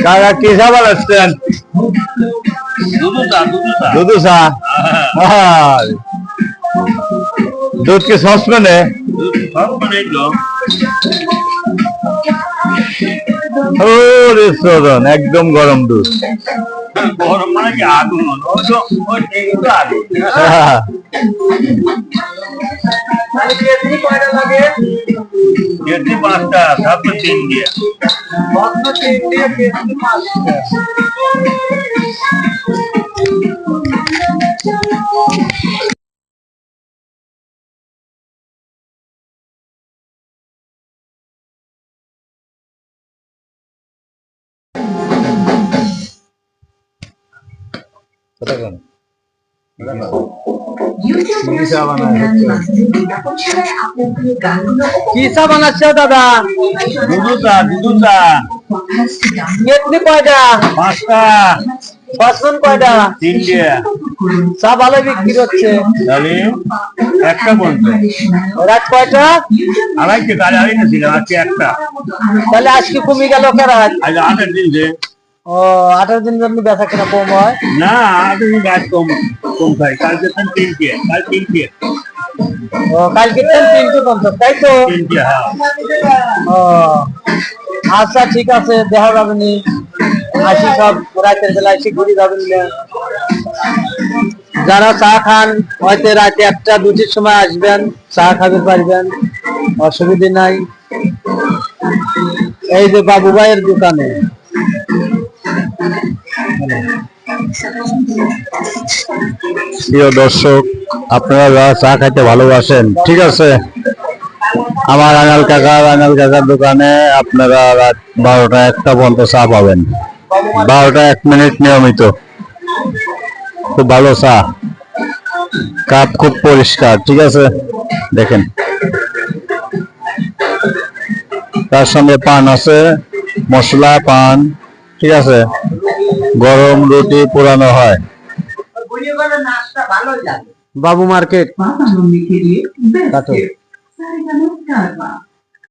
কাকা কি চা বানাচ্ছেন? দুধ চা। দুধ কি সসপ্যানে? একদম গরম দুধ। গরম মানে কি আগুন? পাঁচটা তারপর তিন দিয়ে কি চা বানাচ্ছো দাদা? কেটলি কয়টা? পাঁচটা। বাসন কয়টা? তিনটে। চা ভালো বিক্রি হচ্ছে। একটা বলতো রাত কয়টা? আড়াইটে। কাল আড়াইটা ছিল, আজকে একটা। তাহলে আজকে কমে গেল কে রাত? আজ 8 দিন যে। ও 18 দিন জন্য বেচা কেনা কম হয় না? 8 দিন গাছ কম খাই। কালকে তিনটে, কাল তিনটে। ও কালকে 350, তাই তো? তিনটে, হ্যাঁ। ও আচ্ছা ঠিক আছে, দেখা যাবে নি। আসি সব রাতের বেলা এসে ঘুরে যাবেন। যারা চা খান হয়তো রাতে 1টা 2টির সময় আসবেন, চা খাবে পারবেন, অসুবিধা নাই। এই যে বাবু ভাইয়ের দোকানে। প্রিয় দর্শক, আপনারা যারা চা খাইতে ভালোবাসেন, ঠিক আছে, আমার আনাল কাকার দোকানে আপনারা রাত 12টা 1টা পর্যন্ত চা পাবেন। 12টা 1 মিনিট নিয়মিত। খুব ভালো চা, কাপ খুব পরিষ্কার, ঠিক আছে, দেখেন। তার সঙ্গে পান আছে, মশলা পান, ঠিক আছে। গরম রুটি পোড়ানো হয়। বাবু মার্কেট।